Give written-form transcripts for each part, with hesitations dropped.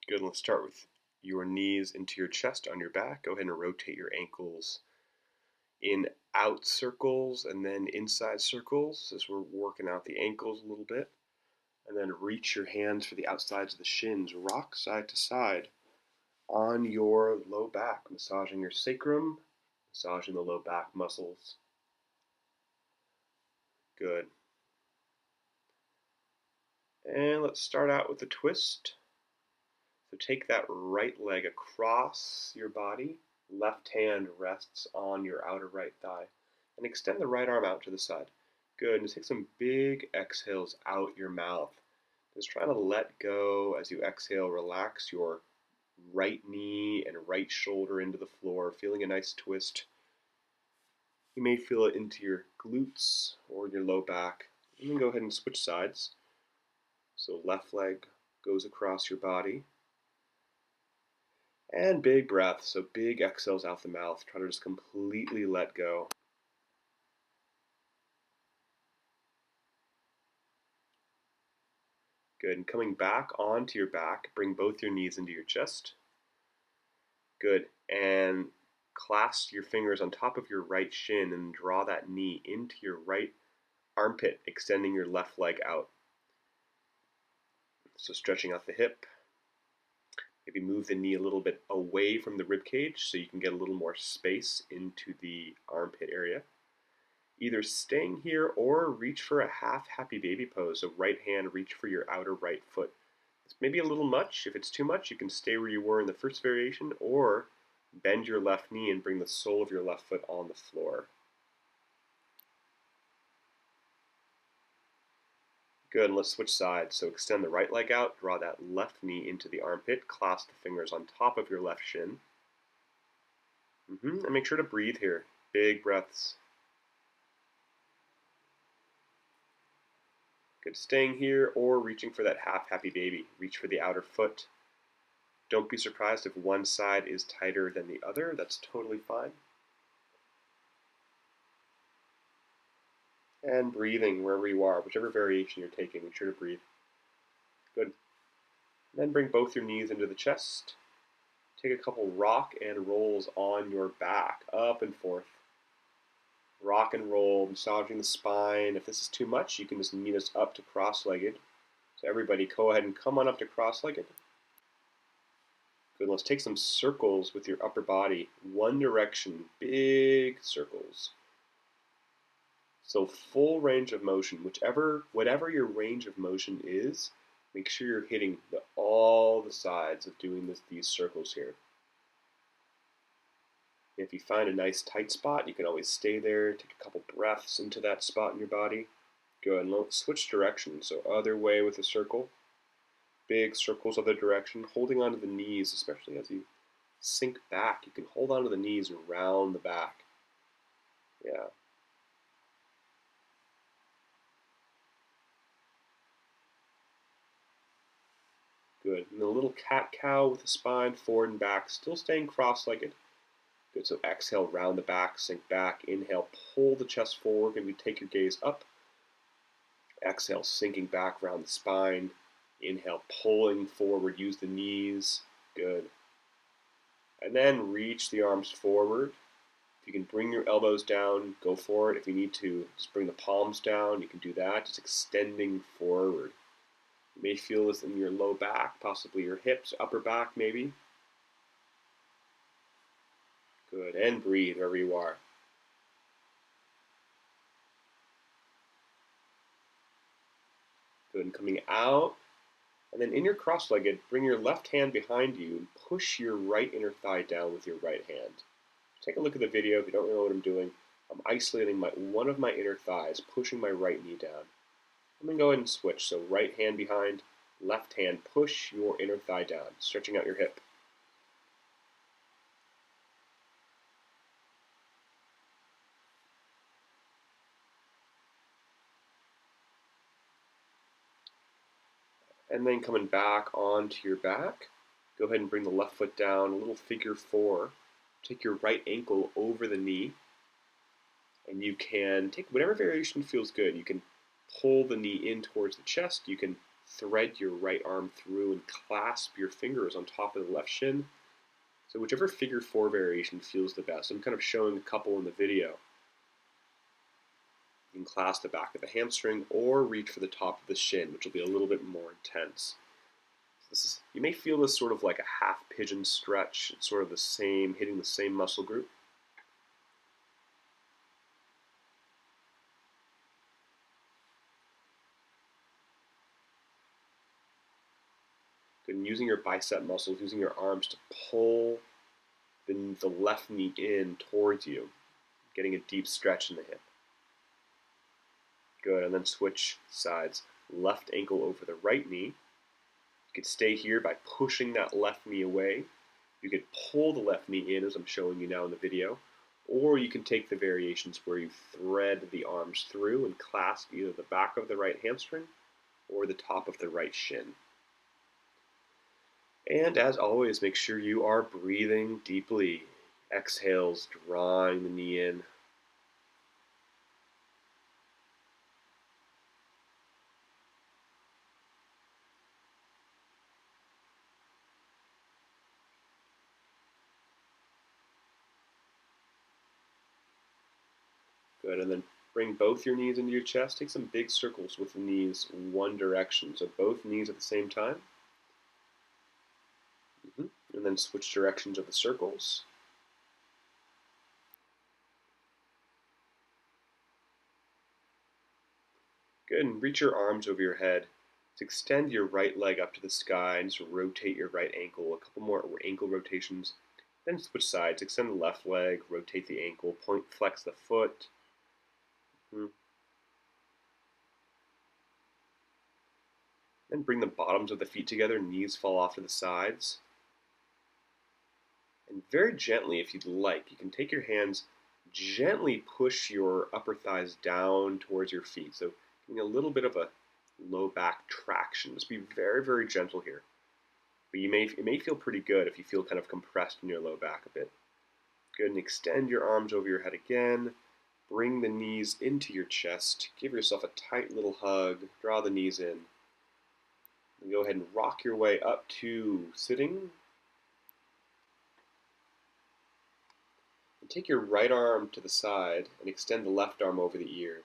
Good, let's start with your knees into your chest on your back. Go ahead and rotate your ankles in out circles and then inside circles as we're working out the ankles a little bit. And then reach your hands for the outsides of the shins. Rock side to side on your low back, massaging your sacrum, massaging the low back muscles. Good. And let's start out with a twist. So take that right leg across your body. Left hand rests on your outer right thigh. And extend the right arm out to the side. Good. And take some big exhales out your mouth. Just try to let go as you exhale. Relax your right knee and right shoulder into the floor, feeling a nice twist. You may feel it into your glutes or your low back. And then go ahead and switch sides. So left leg goes across your body. And big breath, so big exhales out the mouth. Try to just completely let go. Good, and coming back onto your back, bring both your knees into your chest. Good, and clasp your fingers on top of your right shin and draw that knee into your right armpit, extending your left leg out. So stretching out the hip. Maybe move the knee a little bit away from the rib cage so you can get a little more space into the armpit area. Either staying here or reach for a half happy baby pose. So right hand, reach for your outer right foot. It's maybe a little much. If it's too much, you can stay where you were in the first variation or bend your left knee and bring the sole of your left foot on the floor. Good, and let's switch sides. So extend the right leg out, draw that left knee into the armpit, clasp the fingers on top of your left shin. And make sure to breathe here. Big breaths. Good, staying here or reaching for that half happy baby. Reach for the outer foot. Don't be surprised if one side is tighter than the other. That's totally fine. And breathing wherever you are, whichever variation you're taking, make sure to breathe. Good. And then bring both your knees into the chest. Take a couple rock and rolls on your back, up and forth. Rock and roll, massaging the spine. If this is too much, you can just meet us up to cross-legged. So everybody, go ahead and come on up to cross-legged. Good, let's take some circles with your upper body. One direction, big circles. So full range of motion, whatever your range of motion is, make sure you're hitting all the sides of doing these circles here. If you find a nice tight spot, you can always stay there, take a couple breaths into that spot in your body. Good, and let's switch directions. So other way with a circle. Big circles other direction, holding onto the knees, especially as you sink back. You can hold onto the knees around the back. Yeah. Good. And a little cat-cow with the spine forward and back, still staying cross-legged. Good, so exhale, round the back, sink back. Inhale, pull the chest forward, and we take your gaze up. Exhale, sinking back, round the spine. Inhale, pulling forward, use the knees. Good. And then reach the arms forward. If you can bring your elbows down, go for it. If you need to, just bring the palms down. You can do that, just extending forward. You may feel this in your low back, possibly your hips, upper back maybe. Good, and breathe wherever you are. Good, and coming out. And then in your cross-legged, bring your left hand behind you and push your right inner thigh down with your right hand. Take a look at the video if you don't know what I'm doing. I'm isolating one of my inner thighs, pushing my right knee down. And then go ahead and switch. So right hand behind, left hand, push your inner thigh down, stretching out your hip. And then coming back onto your back, go ahead and bring the left foot down, a little figure four. Take your right ankle over the knee, and you can take whatever variation feels good. You can pull the knee in towards the chest. You can thread your right arm through and clasp your fingers on top of the left shin. So whichever figure 4 variation feels the best. I'm kind of showing a couple in the video. You can clasp the back of the hamstring or reach for the top of the shin, which will be a little bit more intense. You may feel this sort of like a half pigeon stretch. It's sort of the same, hitting the same muscle group. Good. And using your bicep muscles, using your arms to pull the left knee in towards you, getting a deep stretch in the hip. Good, and then switch sides. Left ankle over the right knee. You could stay here by pushing that left knee away. You could pull the left knee in, as I'm showing you now in the video, or you can take the variations where you thread the arms through and clasp either the back of the right hamstring or the top of the right shin. And as always, make sure you are breathing deeply. Exhales, drawing the knee in. Good, and then bring both your knees into your chest. Take some big circles with the knees one direction. So both knees at the same time. And then switch directions of the circles. Good, and reach your arms over your head. Just extend your right leg up to the sky and just rotate your right ankle. A couple more ankle rotations. Then switch sides. Extend the left leg, rotate the ankle, flex the foot. Then bring the bottoms of the feet together, knees fall off to the sides. And very gently, if you'd like, you can take your hands, gently push your upper thighs down towards your feet. So getting a little bit of a low back traction. Just be very, very gentle here. But it may feel pretty good if you feel kind of compressed in your low back a bit. Good, and extend your arms over your head again. Bring the knees into your chest. Give yourself a tight little hug. Draw the knees in. And go ahead and rock your way up to sitting. And take your right arm to the side and extend the left arm over the ear.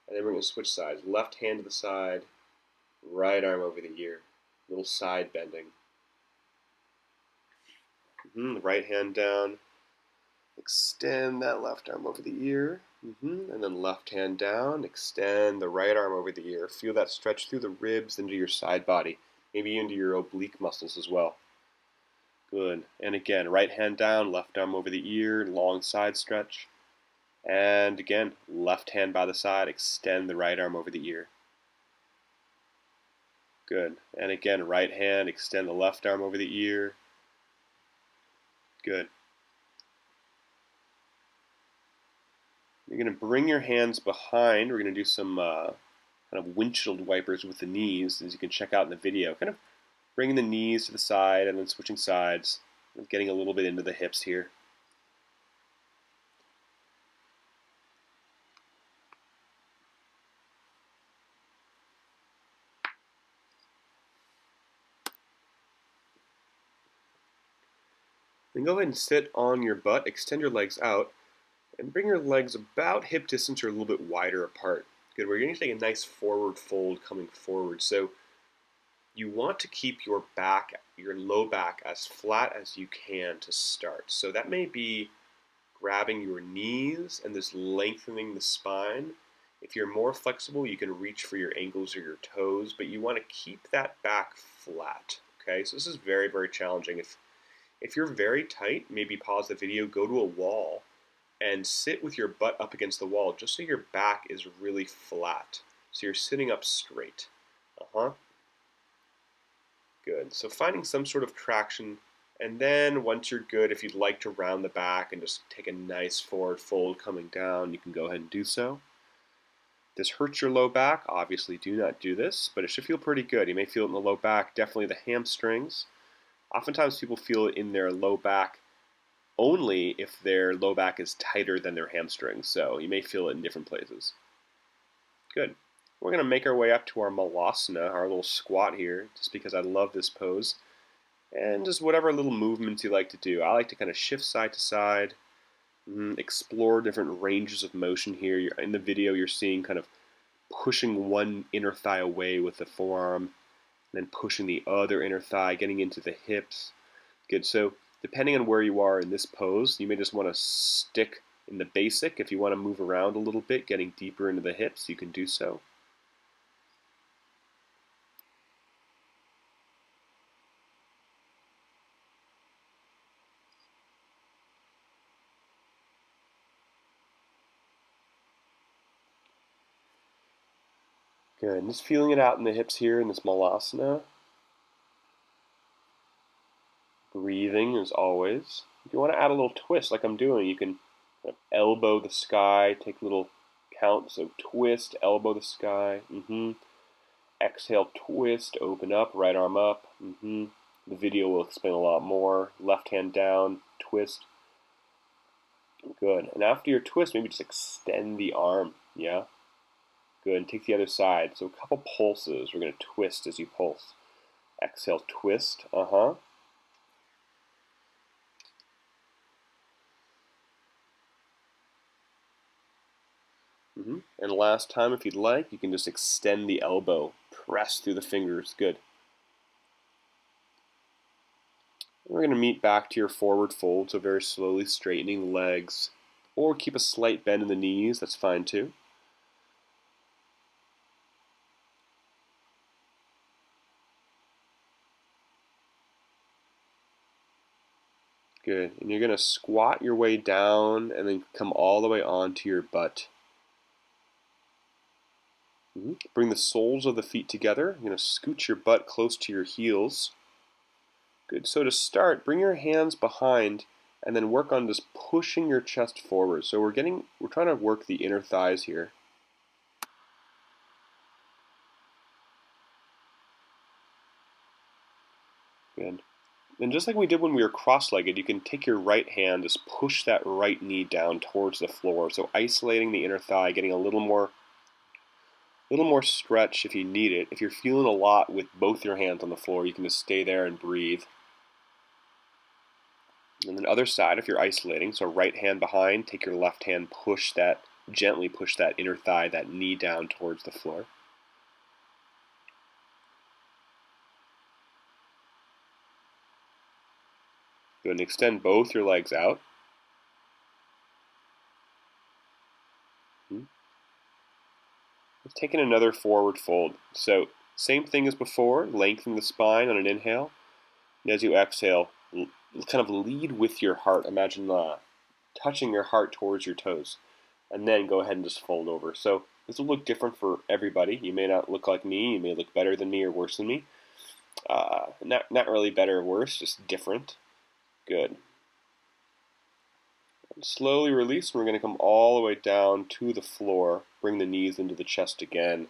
And then we're going to switch sides. Left hand to the side, right arm over the ear. Little side bending. Right hand down. Extend that left arm over the ear. And then left hand down. Extend the right arm over the ear. Feel that stretch through the ribs into your side body. Maybe into your oblique muscles as well. Good. And again, right hand down, left arm over the ear, long side stretch. And again, left hand by the side, extend the right arm over the ear. Good. And again, right hand, extend the left arm over the ear. Good. You're going to bring your hands behind. We're going to do some kind of windshield wipers with the knees, as you can check out in the video. Kind of bringing the knees to the side and then switching sides. And getting a little bit into the hips here. Then go ahead and sit on your butt, extend your legs out, and bring your legs about hip distance or a little bit wider apart. Good, we're going to take a nice forward fold coming forward. So you want to keep your back, your low back, as flat as you can to start. So that may be grabbing your knees and just lengthening the spine. If you're more flexible, you can reach for your ankles or your toes, but you want to keep that back flat. Okay, so this is very, very challenging. If you're very tight, maybe pause the video, go to a wall, and sit with your butt up against the wall just so your back is really flat. So you're sitting up straight. Good. So finding some sort of traction, and then once you're good, if you'd like to round the back and just take a nice forward fold coming down, you can go ahead and do so. This hurts your low back. Obviously, do not do this, but it should feel pretty good. You may feel it in the low back, definitely the hamstrings. Oftentimes people feel it in their low back only if their low back is tighter than their hamstrings, so you may feel it in different places. Good. We're going to make our way up to our Malasana, our little squat here, just because I love this pose. And just whatever little movements you like to do. I like to kind of shift side to side, explore different ranges of motion here. In the video, you're seeing kind of pushing one inner thigh away with the forearm, then pushing the other inner thigh, getting into the hips. Good. So depending on where you are in this pose, you may just want to stick in the basic. If you want to move around a little bit, getting deeper into the hips, you can do so. Good. And just feeling it out in the hips here in this Malasana. Breathing as always. If you want to add a little twist like I'm doing, you can kind of elbow the sky, take little counts of twist, elbow the sky. Exhale, twist, open up, right arm up. The video will explain a lot more. Left hand down, twist. Good. And after your twist, maybe just extend the arm. Yeah? Good. And take the other side. So a couple pulses. We're going to twist as you pulse. Exhale, twist. And last time, if you'd like, you can just extend the elbow. Press through the fingers. Good. We're going to meet back to your forward fold, so very slowly straightening the legs. Or keep a slight bend in the knees. That's fine too. Good. And you're going to squat your way down and then come all the way onto your butt. Bring the soles of the feet together. You're going to scoot your butt close to your heels. Good. So to start, bring your hands behind and then work on just pushing your chest forward. So we're trying to work the inner thighs here. Good. And just like we did when we were cross-legged, you can take your right hand, just push that right knee down towards the floor. So isolating the inner thigh, getting a little more stretch if you need it. If you're feeling a lot with both your hands on the floor, you can just stay there and breathe. And then other side, if you're isolating, so right hand behind, take your left hand, gently push that inner thigh, that knee down towards the floor. Good, and extend both your legs out. Taking another forward fold. So same thing as before, lengthen the spine on an inhale. And as you exhale, kind of lead with your heart. Imagine touching your heart towards your toes. And then go ahead and just fold over. So this will look different for everybody. You may not look like me. You may look better than me or worse than me. Not really better or worse, just different. Good. And slowly release, and we're going to come all the way down to the floor. Bring the knees into the chest again.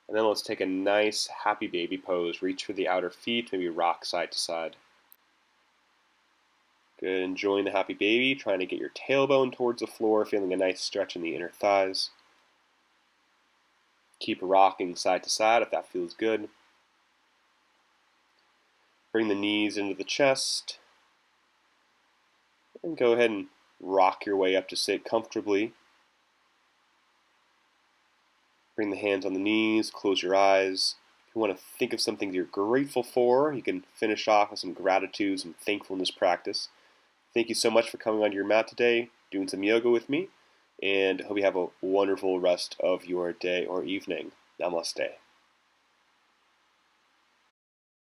And then let's take a nice happy baby pose. Reach for the outer feet, maybe rock side to side. Good, enjoying the happy baby, trying to get your tailbone towards the floor, feeling a nice stretch in the inner thighs. Keep rocking side to side if that feels good. Bring the knees into the chest. And go ahead and rock your way up to sit comfortably. Bring the hands on the knees, close your eyes. If you want to think of something you're grateful for, you can finish off with some gratitude, some thankfulness practice. Thank you so much for coming onto your mat today, doing some yoga with me, and hope you have a wonderful rest of your day or evening. Namaste.